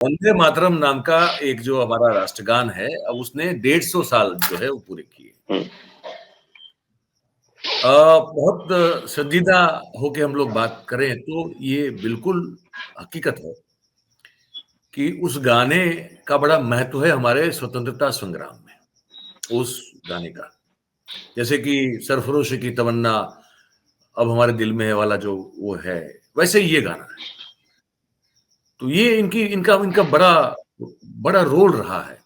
वंदे मातरम नाम का एक जो हमारा राष्ट्रगान है, अब उसने 150 साल जो है वो पूरे किए। बहुत संजीदा होके हम लोग बात करें तो ये बिल्कुल हकीकत है कि उस गाने का बड़ा महत्व है हमारे स्वतंत्रता संग्राम में, उस गाने का। जैसे कि सरफरोश की तमन्ना अब हमारे दिल में है वाला जो वो है, वैसे ही ये गाना है। तो ये इनका इनका बड़ा बड़ा रोल रहा है।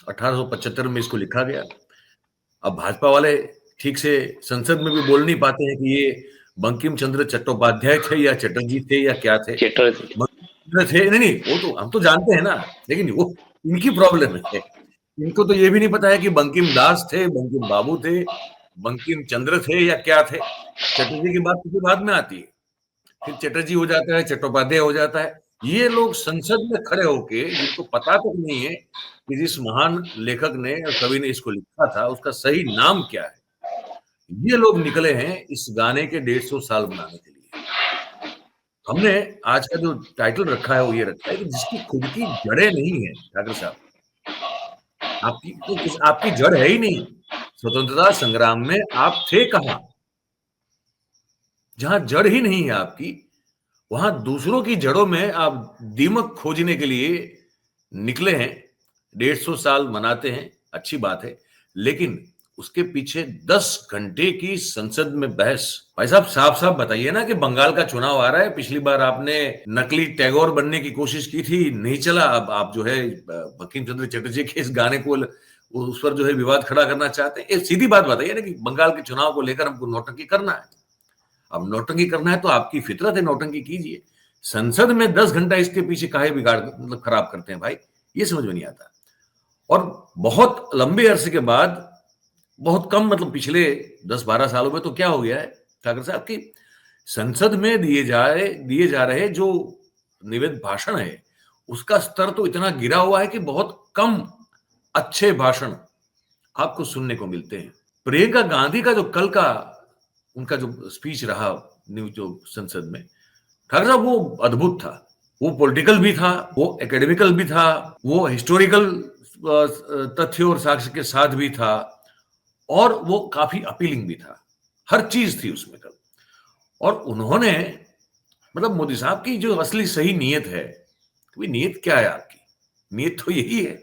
1875 में इसको लिखा गया। अब भाजपा वाले ठीक से संसद में भी बोल नहीं पाते हैं कि ये बंकिम चंद्र चट्टोपाध्याय थे या चटर्जी थे या क्या थे। थे नहीं, वो तो हम तो जानते हैं ना, लेकिन वो इनकी प्रॉब्लम है। इनको तो ये भी नहीं पता है कि बंकिम दास थे, बंकिम बाबू थे, बंकिम चंद्र थे या क्या थे। चटर्जी की बात तो बाद में आती है, फिर चटर्जी हो जाता है, चट्टोपाध्याय हो जाता है। ये लोग संसद में खड़े होके, जिनको पता तक नहीं है कि जिस महान लेखक ने और कवि ने इसको लिखा था उसका सही नाम क्या है, ये लोग निकले हैं इस गाने के 150 साल मनाने के लिए। हमने आज का जो टाइटल रखा है वो ये रखा है कि जिसकी खुद की जड़ें नहीं है। ठाकर साहब, आपकी जड़ है ही नहीं। स्वतंत्रता संग्राम में आप थे कहां? जहां जड़ ही नहीं है आपकी, वहां दूसरों की जड़ों में आप दीमक खोजने के लिए निकले हैं। 150 साल मनाते हैं, अच्छी बात है, लेकिन उसके पीछे 10 घंटे की संसद में बहस। भाई साहब, साफ साफ बताइए ना कि बंगाल का चुनाव आ रहा है, पिछली बार आपने नकली टैगोर बनने की कोशिश की थी, नहीं चला। अब आप जो है बंकिम चंद्र चटर्जी के इस गाने को उस पर जो है विवाद खड़ा करना चाहते हैं। एक सीधी बात बताइए ना कि बंगाल के चुनाव को लेकर हमको नौटंकी करना है। अब नौटंकी करना है तो आपकी फितरत है, नौटंकी कीजिए। संसद में 10 घंटा इसके पीछे काहे बिगाड़ मतलब खराब करते हैं भाई, ये समझ में नहीं आता। और बहुत लंबे अरसे के बाद, बहुत कम मतलब पिछले 10-12 सालों में तो क्या हो गया है ठाकर साहब की संसद में दिए जा रहे जो निवेद भाषण है, उसका स्तर तो इतना गिरा हुआ है कि बहुत कम अच्छे भाषण आपको सुनने को मिलते हैं। प्रियंका गांधी का जो कल का उनका जो स्पीच रहा जो संसद में, ठाकर साहब, वो अद्भुत था। वो पॉलिटिकल भी था, वो एकेडमिकल भी था, वो हिस्टोरिकल तथ्य और साक्ष्य के साथ भी था, और वो काफी अपीलिंग भी था। हर चीज थी उसमें कल। और उन्होंने मतलब मोदी साहब की जो असली सही नीयत है, तो नीयत क्या है आपकी? नीयत तो यही है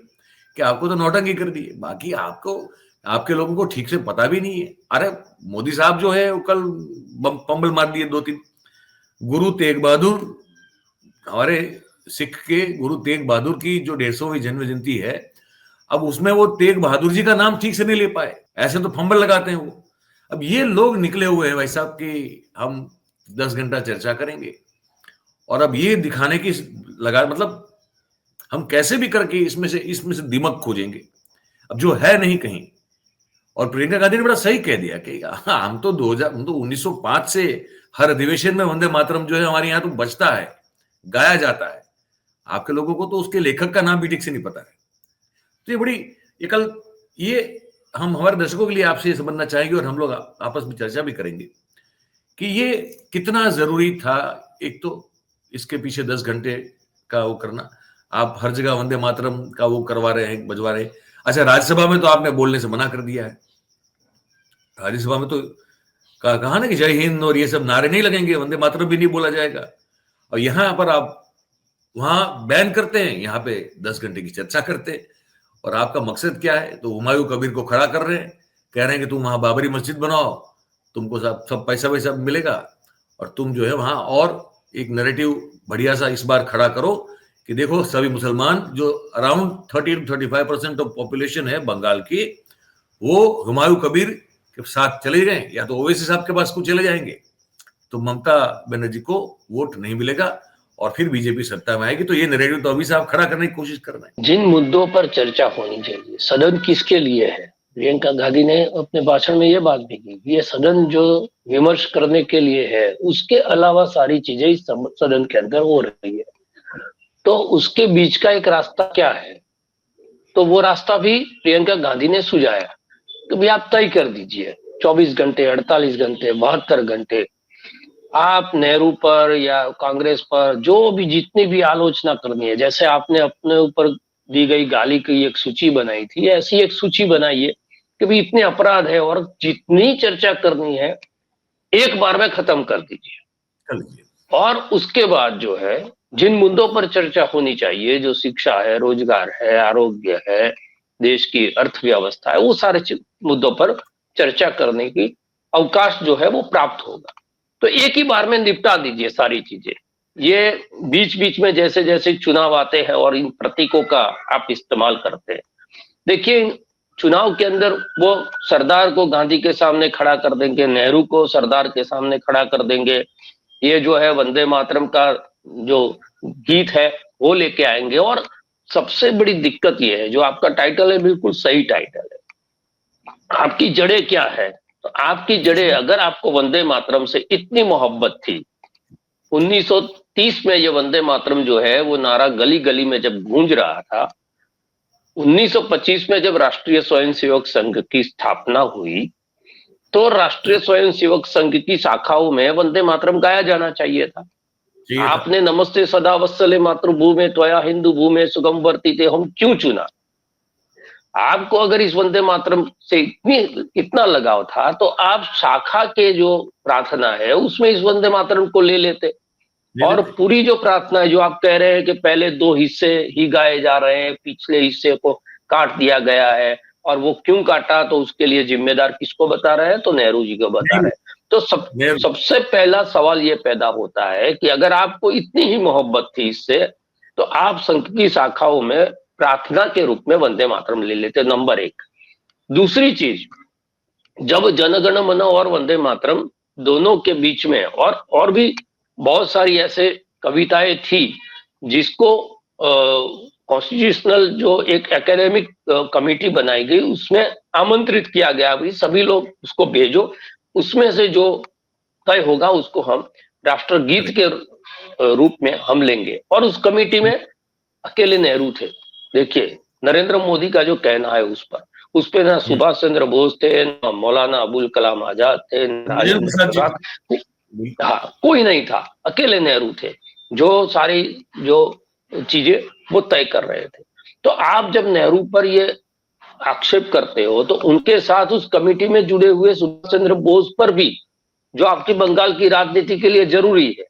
कि आपको तो नौटंकी कर दी है, बाकी आपको आपके लोगों को ठीक से पता भी नहीं है। अरे मोदी साहब जो है वो कल पंबल मार दिए 2-3। गुरु तेग बहादुर, हमारे सिख के गुरु तेग बहादुर की जो 150वीं जन्म जयंती है, अब उसमें वो तेग बहादुर जी का नाम ठीक से नहीं ले पाए, ऐसे तो फंबल लगाते हैं वो। अब ये लोग निकले हुए हैं भाई साहब कि हम 10 घंटा चर्चा करेंगे, और अब ये दिखाने की लगा मतलब हम कैसे भी करके इसमें से दिमक खोजेंगे, अब जो है नहीं कहीं। और प्रियंका गांधी ने बड़ा सही कह दिया कि हम तो 1905 से हर अधिवेशन में वंदे मातरम जो है हमारे यहाँ तो बजता है, गाया जाता है। आपके लोगों को तो उसके लेखक का नाम भी ठीक से नहीं पता है। तो ये बड़ी ये हम हमारे दर्शकों के लिए आपसे समझना चाहेंगे, और हम लोग आपस में चर्चा भी करेंगे कि ये कितना जरूरी था। एक तो इसके पीछे 10 घंटे का वो करना, आप हर जगह वंदे मातरम का वो करवा रहे हैं, बजवा रहे हैं। अच्छा, राज्यसभा में तो आपने बोलने से मना कर दिया है। राज्यसभा में तो कहा ना कि जय हिंद और ये सब नारे नहीं लगेंगे, वंदे मातरम भी नहीं बोला जाएगा। और यहां पर आप वहां बैन करते हैं, यहाँ पे 10 घंटे की चर्चा करते हैं। और आपका मकसद क्या है? तो हुमायूं कबीर को खड़ा कर रहे हैं, कह रहे हैं कि तुम वहां बाबरी मस्जिद बनाओ, तुमको सब पैसा वैसा मिलेगा, और तुम जो है वहां और एक नैरेटिव बढ़िया सा इस बार खड़ा करो कि देखो सभी मुसलमान जो अराउंड 30-35% ऑफ पॉपुलेशन है बंगाल की, वो हुमायूं कबीर के साथ चले गए, या तो ओवैसी साहब के पास को चले जाएंगे, तो ममता बनर्जी को वोट नहीं मिलेगा और फिर बीजेपी सत्ता में आएगी। तो ये नैरेटिव तो अभी से आप खड़ा करने की कोशिश कर रहे हैं। जिन मुद्दों पर चर्चा होनी चाहिए, सदन किसके लिए है, प्रियंका गांधी ने अपने भाषण में ये बात भी की, ये सदन जो विमर्श करने के लिए है, उसके अलावा सारी चीजें इस सदन के अंदर हो रही है। तो उसके बीच का एक रास्ता क्या है? तो वो रास्ता भी प्रियंका गांधी ने सुझाया कि भाई आप तय कर दीजिए 24 घंटे, 48 घंटे, 72 घंटे, आप नेहरू पर या कांग्रेस पर जो भी जितनी भी आलोचना करनी है, जैसे आपने अपने ऊपर दी गई गाली की एक सूची बनाई थी, ऐसी एक सूची बनाइए कि भी इतने अपराध है और जितनी चर्चा करनी है एक बार में खत्म कर दीजिए। और उसके बाद जो है जिन मुद्दों पर चर्चा होनी चाहिए, जो शिक्षा है, रोजगार है, आरोग्य है, देश की अर्थव्यवस्था है, वो सारे मुद्दों पर चर्चा करने की अवकाश जो है वो प्राप्त होगा। तो एक ही बार में निपटा दीजिए सारी चीजें। ये बीच बीच में जैसे जैसे चुनाव आते हैं और इन प्रतीकों का आप इस्तेमाल करते हैं, देखिए चुनाव के अंदर वो सरदार को गांधी के सामने खड़ा कर देंगे, नेहरू को सरदार के सामने खड़ा कर देंगे, ये जो है वंदे मातरम का जो गीत है वो लेके आएंगे। और सबसे बड़ी दिक्कत ये है, जो आपका टाइटल है बिल्कुल सही टाइटल है, आपकी जड़ें क्या है। तो आपकी जड़ें, अगर आपको वंदे मातरम से इतनी मोहब्बत थी, 1930 में ये वंदे मातरम जो है वो नारा गली गली में जब गूंज रहा था, 1925 में जब राष्ट्रीय स्वयंसेवक संघ की स्थापना हुई, तो राष्ट्रीय स्वयंसेवक संघ की शाखाओं में वंदे मातरम गाया जाना चाहिए था। आपने नमस्ते सदा वत्सले मातृभूमि त्वया हिंदू भूमि सुगम वर्तिते हम क्यों चुना? आपको अगर इस वंदे मातरम से इतना लगाव था तो आप शाखा के जो प्रार्थना है उसमें इस वंदे मातरम को ले लेते। और पूरी जो प्रार्थना है, जो आप कह रहे हैं कि पहले 2 हिस्से ही गाए जा रहे हैं, पिछले हिस्से को काट दिया गया है, और वो क्यों काटा तो उसके लिए जिम्मेदार किसको बता रहे हैं? तो नेहरू जी को बता रहे हैं। तो सबसे पहला सवाल ये पैदा होता है कि अगर आपको इतनी ही मोहब्बत थी इससे, तो आप संघ की शाखाओं में प्रार्थना के रूप में वंदे मातरम ले लेते, नंबर 1। दूसरी चीज, जब जनगण मन और वंदे मातरम दोनों के बीच में और भी बहुत सारी ऐसे कविताएं थी जिसको कॉन्स्टिट्यूशनल जो एक एकेडमिक कमेटी बनाई गई उसमें आमंत्रित किया गया, भाई सभी लोग उसको भेजो, उसमें से जो तय होगा उसको हम राष्ट्रगीत के रूप में हम लेंगे। और उस कमेटी में अकेले नेहरू थे। देखिए नरेंद्र मोदी का जो कहना है उस पे ना सुभाष चंद्र बोस थे, ना मौलाना अबुल कलाम आजाद थे, राजेंद्र प्रसाद, हाँ कोई नहीं था, अकेले नेहरू थे जो सारी जो चीजें वो तय कर रहे थे। तो आप जब नेहरू पर ये आक्षेप करते हो तो उनके साथ उस कमेटी में जुड़े हुए सुभाष चंद्र बोस पर भी, जो आपकी बंगाल की राजनीति के लिए जरूरी है,